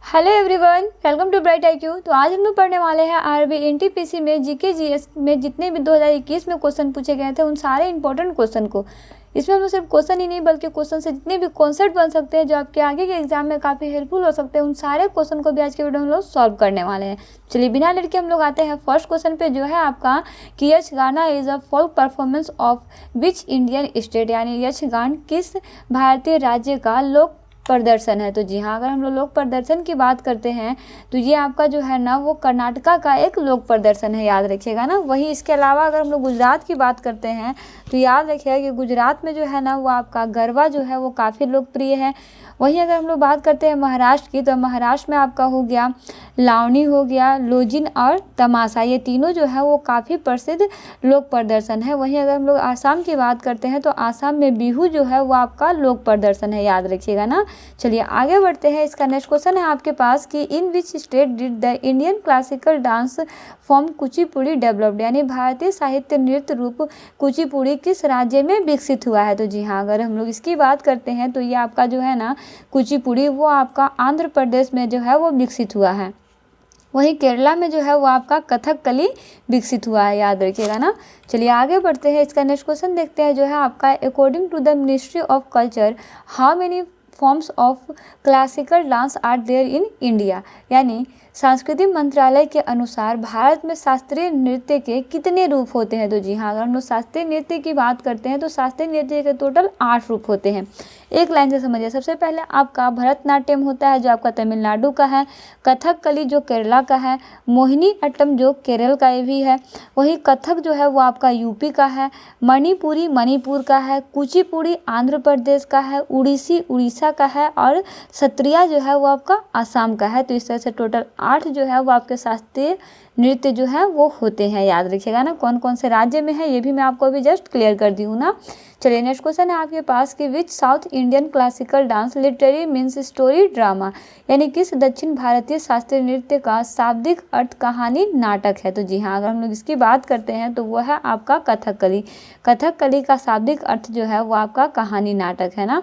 Hello everyone, welcome to bright IQ. तो आज हम लोग पढ़ने वाले हैं आरबी एनटीपीसी में जीके जीएस में जितने भी 2021 में क्वेश्चन पूछे गए थे उन सारे इंपॉर्टेंट क्वेश्चन को। इसमें हम सिर्फ क्वेश्चन ही नहीं बल्कि क्वेश्चन से जितने भी कॉन्सेप्ट बन सकते हैं जो आपके आगे के एग्जाम में काफ़ी हेल्पफुल हो सकते हैं उन सारे क्वेश्चन को भी आज के वीडियो में हम लोग सॉल्व करने वाले हैं। चलिए बिना लेट के हम लोग आते हैं फर्स्ट क्वेश्चन पे, जो है आपका कि Yakshagana is a folk performance of which Indian state, यानी यक्षगान किस भारतीय राज्य का लोक प्रदर्शन है। तो जी हाँ, अगर हम लोग प्रदर्शन की बात करते हैं तो ये आपका जो है ना वो कर्नाटका का एक लोक प्रदर्शन है, याद रखिएगा ना। वहीं इसके अलावा अगर हम लोग गुजरात की बात करते हैं तो याद रखिएगा कि गुजरात में जो है ना वो आपका गरबा जो है वो काफ़ी लोकप्रिय है। वहीं अगर हम लोग बात करते हैं महाराष्ट्र की, तो महाराष्ट्र में आपका हो गया लावनी, हो गया लोजिन और तमाशा, ये तीनों जो है वो काफ़ी प्रसिद्ध लोक प्रदर्शन है। वहीं अगर हम लोग आसाम की बात करते हैं तो आसाम में बिहू जो है वो आपका लोक प्रदर्शन है, याद रखिएगा ना। चलिए आगे बढ़ते हैं। इसका नेक्स्ट क्वेश्चन है आपके पास कि in which state did the Indian classical dance form Kuchipudi developed, यानी भारतीय साहित्य नृत्य रूप कुचिपुड़ी किस राज्य में विकसित हुआ है। तो जी हाँ, अगर हम लोग इसकी बात करते हैं तो ये आपका जो है ना कुचिपुड़ी वो आपका आंध्र प्रदेश में जो है वो विकसित हुआ है। वहीं केरला में जो है वो आपका कथकली विकसित हुआ है, याद रखिएगा ना। चलिए आगे बढ़ते हैं। इसका नेक्स्ट क्वेश्चन देखते हैं, जो है आपका according to the ministry of culture how many forms of classical dance are there in India, यानी सांस्कृतिक मंत्रालय के अनुसार भारत में शास्त्रीय नृत्य के कितने रूप होते हैं। तो जी हाँ, अगर हम लोग शास्त्रीय नृत्य की बात करते हैं तो शास्त्रीय नृत्य के टोटल 8 रूप होते हैं। एक लाइन से समझिए। सबसे पहले आपका भरतनाट्यम होता है जो आपका तमिलनाडु का है, कथकली जो केरला का है, मोहिनी अट्टम जो केरल का भी है, वही कथक जो है वो आपका यूपी का है, मणिपुरी मणिपुर का है, कुचिपुड़ी आंध्र प्रदेश का है, उड़ीसी उड़ीसा का है और सत्रिया जो है वो आपका आसाम का है। तो इस तरह से टोटल 8 जो है वो आपके शास्त्रीय नृत्य जो है वो होते हैं, याद रखिएगा ना। कौन कौन से राज्य में है ये भी मैं आपको अभी जस्ट क्लियर कर दी हूँ ना। चलिए नेक्स्ट क्वेश्चन है आपके पास कि which South Indian classical dance literary means story drama, यानी किस दक्षिण भारतीय शास्त्रीय नृत्य का शाब्दिक अर्थ कहानी नाटक है। तो जी हाँ, अगर हम लोग इसकी बात करते हैं तो वह है आपका कथकली। कथकली का शाब्दिक अर्थ जो है वो आपका कहानी नाटक है ना।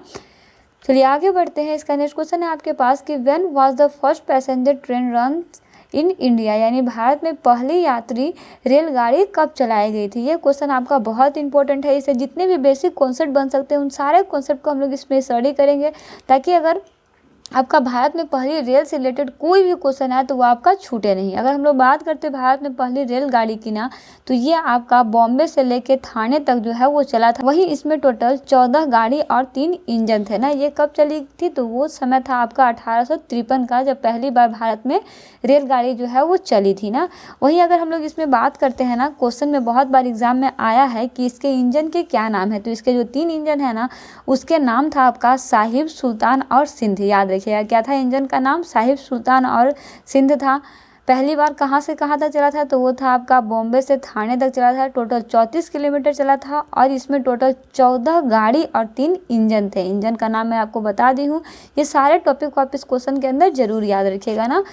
चलिए आगे बढ़ते हैं। इसका नेक्स्ट क्वेश्चन है आपके पास कि when was the first passenger train run in India, यानी भारत में पहली यात्री रेलगाड़ी कब चलाई गई थी। ये क्वेश्चन आपका बहुत इंपॉर्टेंट है। इससे जितने भी बेसिक कॉन्सेप्ट बन सकते हैं उन सारे कॉन्सेप्ट को हम लोग इसमें स्टडी करेंगे, ताकि अगर आपका भारत में पहली रेल से रिलेटेड कोई भी क्वेश्चन है तो वो आपका छूटे नहीं। अगर हम लोग बात करते हैं भारत में पहली रेलगाड़ी की ना, तो ये आपका बॉम्बे से लेके थाने तक जो है वो चला था। वहीं इसमें टोटल 14 गाड़ी और 3 इंजन थे ना। ये कब चली थी, तो वो समय था आपका 1853 का, जब पहली बार भारत में रेलगाड़ी जो है वो चली थी ना। वहीं अगर हम लोग इसमें बात करते हैं ना, क्वेश्चन में बहुत बार एग्जाम में आया है कि इसके इंजन के क्या नाम है। तो इसके जो 3 इंजन है ना उसके नाम था आपका साहिब, सुल्तान और सिंध, याद रखिएगा। क्या था इंजन का नाम? साहिब, सुल्तान और सिंध था। पहली बार कहाँ से कहाँ तक चला था, तो वो था आपका बॉम्बे से थाने तक चला था। टोटल 34 किलोमीटर चला था और इसमें टोटल 14 गाड़ी और 3 इंजन थे। इंजन का नाम मैं आपको बता दी हूँ। ये सारे टॉपिक आप इस क्वेश्चन के अंदर जरूर याद रखिएगा ना।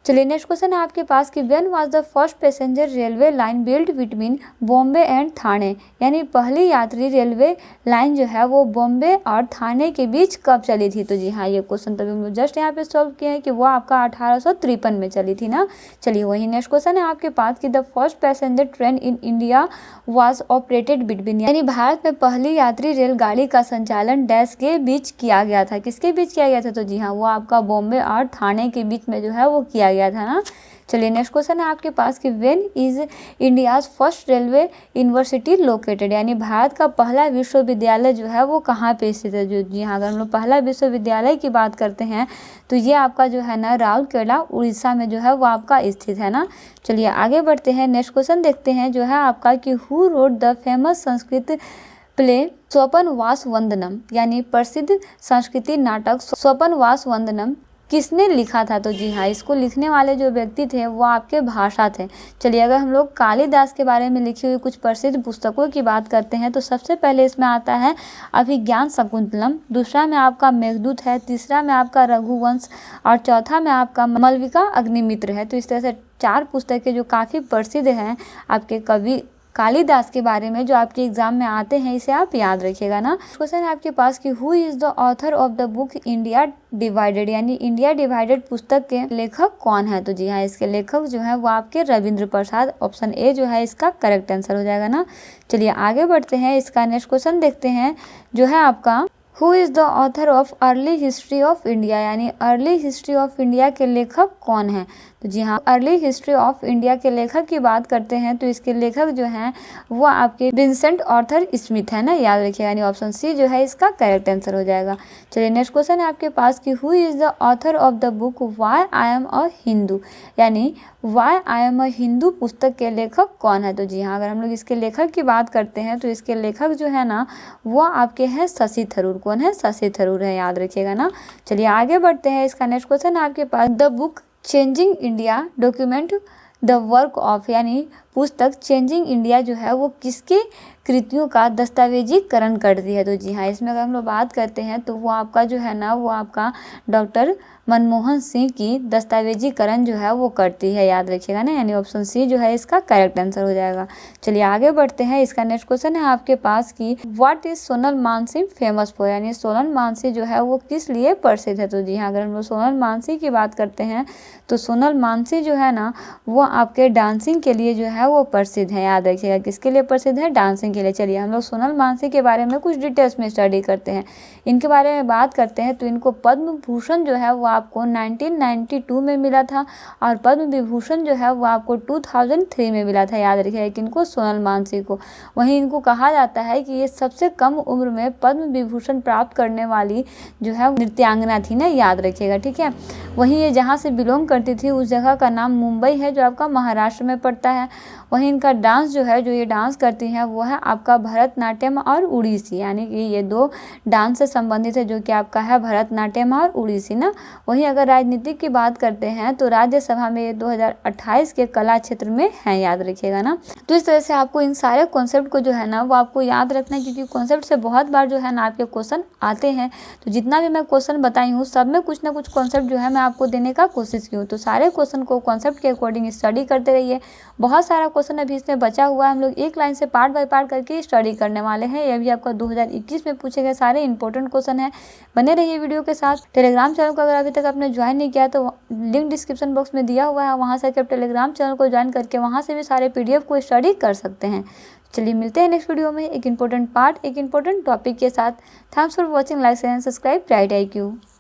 चलिए नेक्स्ट क्वेश्चन है आपके पास कि when was the first passenger railway line built between Bombay and Thane, यानी पहली यात्री रेलवे लाइन जो है वो बॉम्बे और थाने के बीच कब चली थी। तो जी हाँ, ये क्वेश्चन तभी हम लोग जस्ट यहाँ पे सॉल्व किए हैं कि वो आपका 1853 में चली थी ना। चलिए वही नेक्स्ट क्वेश्चन है आपके पास कि the first passenger train in India was operated between, यानी भारत में पहली यात्री रेलगाड़ी का संचालन डैश के बीच किया गया था। किसके बीच किया गया था? तो जी हाँ, वो आपका बॉम्बे और थाने के बीच में जो है वो किया गया था ना। चलिए नेक्स्ट क्वेश्चन है आपके पास कि when is India's first railway university located, यानी भारत का पहला विश्वविद्यालय जो है वो कहाँ पे स्थित है। जो जी हाँ, अगर हम लोग पहला विश्वविद्यालय की बात करते हैं तो ये आपका जो है ना राउरकेला उड़ीसा में जो है वो आपका स्थित है ना। चलिए आगे बढ़ते हैं। नेक्स्ट क्वेश्चन देखते हैं, जो है आपका कि who wrote the famous Sanskrit play Swapnavasavadattam, यानी प्रसिद्ध संस्कृति नाटक स्वपनवास वंदनम किसने लिखा था। तो जी हाँ, इसको लिखने वाले जो व्यक्ति थे वो आपके भाषा थे। चलिए अगर हम लोग कालिदास के बारे में लिखी हुई कुछ प्रसिद्ध पुस्तकों की बात करते हैं तो सबसे पहले इसमें आता है अभिज्ञान शकुंतलम, दूसरा में आपका मेघदूत है, तीसरा में आपका रघुवंश और चौथा में आपका मालविका अग्निमित्र है। तो इस तरह से 4 पुस्तकें जो काफ़ी प्रसिद्ध हैं आपके कवि कालिदास के बारे में जो आपके एग्जाम में आते हैं, इसे आप याद रखिएगा ना। क्वेश्चन है आपके पास कि who is the author of the book India divided, यानी इंडिया डिवाइडेड पुस्तक के लेखक कौन है। तो जी हाँ, इसके लेखक जो है वो आपके रविंद्र प्रसाद, ऑप्शन ए जो है इसका करेक्ट आंसर हो जाएगा ना। चलिए आगे बढ़ते हैं, इसका नेक्स्ट क्वेश्चन देखते हैं जो है आपका who is the author of early history of India, यानी अर्ली हिस्ट्री ऑफ इंडिया के लेखक कौन है। तो जी हाँ, अर्ली हिस्ट्री ऑफ इंडिया के लेखक की बात करते हैं तो इसके लेखक जो हैं वो आपके विंसेंट आर्थर स्मिथ है ना, याद रखिएगा, यानी ऑप्शन सी जो है इसका करेक्ट आंसर हो जाएगा। चलिए नेक्स्ट क्वेश्चन है आपके पास कि who is the author of the book why I am a Hindu, यानी why I am a Hindu पुस्तक के लेखक कौन है। तो जी हाँ, अगर हम लोग इसके लेखक की बात करते हैं तो इसके लेखक जो है ना वो आपके हैं शशि थरूर। कौन है? शशि थरूर है, याद रखिएगा ना। चलिए आगे बढ़ते हैं, इसका नेक्स्ट क्वेश्चन है आपके पास the book changing India document the work of, यानी पुस्तक चेंजिंग इंडिया जो है वो किसके कृतियों का दस्तावेजीकरण करती है। तो जी हाँ, इसमें अगर हम लोग बात करते हैं तो वो आपका जो है ना वो आपका डॉक्टर मनमोहन सिंह की दस्तावेजीकरण जो है वो करती है, याद रखिएगा ना, यानी ऑप्शन सी जो है इसका करेक्ट आंसर हो जाएगा। चलिए आगे बढ़ते हैं, इसका नेक्स्ट क्वेश्चन है आपके पास कि what is Sonal Mansingh famous for, यानी सोनल मानसिंह जो है वो किस लिए प्रसिद्ध है। तो जी हाँ, अगर हम लोग सोनल मानसिंह की बात करते हैं तो सोनल मानसिंह जो है ना वो आपके डांसिंग के लिए जो है वो प्रसिद्ध है, याद रखिएगा, किसके लिए प्रसिद्ध है? डांसिंग के लिए। चलिए हम लोग सोनल मानसिंह के बारे में कुछ डिटेल्स में स्टडी करते हैं, इनके बारे में बात करते हैं। तो इनको पद्म भूषण जो है वो आपको 1992 में मिला था और पद्म विभूषण जो है वो आपको 2003 में मिला था, याद रखिएगा किनको? सोनल मानसिंह को। वहीं इनको कहा जाता है कि ये सबसे कम उम्र में पद्म विभूषण प्राप्त करने वाली जो है नृत्यांगना थी ना, याद रखिएगा, ठीक है। वहीं ये जहाँ से बिलोंग करती थी उस जगह का नाम मुंबई है जो आपका महाराष्ट्र में पड़ता है। वहीं इनका डांस जो है, जो ये डांस करती हैं वो है आपका भरतनाट्यम और उड़ीसी, यानी कि ये दो डांस से संबंधित है जो कि आपका है भरतनाट्यम और उड़ीसी ना। वहीं अगर राजनीतिक की बात करते हैं तो राज्यसभा में ये 2028 के कला क्षेत्र में है, याद रखिएगा ना। तो इस तरह से आपको इन सारे कॉन्सेप्ट को जो है ना वो आपको याद रखना है, क्योंकि कॉन्सेप्ट से बहुत बार जो है ना आपके क्वेश्चन आते हैं। तो जितना भी मैं क्वेश्चन बताई हूँ सब में कुछ ना कुछ कॉन्सेप्ट जो है मैं आपको देने का कोशिश की हूँ। तो सारे क्वेश्चन को कॉन्सेप्ट के अकॉर्डिंग स्टडी करते रहिए। बहुत सारा क्वेश्चन अभी इसमें बचा हुआ है, हम लोग एक लाइन से पार्ट बाय पार्ट करके स्टडी करने वाले हैं। ये भी आपका 2021 में पूछे गए सारे इंपॉर्टेंट क्वेश्चन है। बने रहिए वीडियो के साथ। टेलीग्राम चैनल को अगर अभी तक आपने ज्वाइन नहीं किया तो लिंक डिस्क्रिप्शन बॉक्स में दिया हुआ है, वहाँ से आप टेलीग्राम चैनल को ज्वाइन करके वहाँ से भी सारे PDF को स्टडी कर सकते हैं। चलिए मिलते हैं नेक्स्ट वीडियो में एक इंपॉर्टेंट पार्ट, एक इंपॉर्टेंट टॉपिक के साथ। Thanks for watching, like and subscribe bright IQ।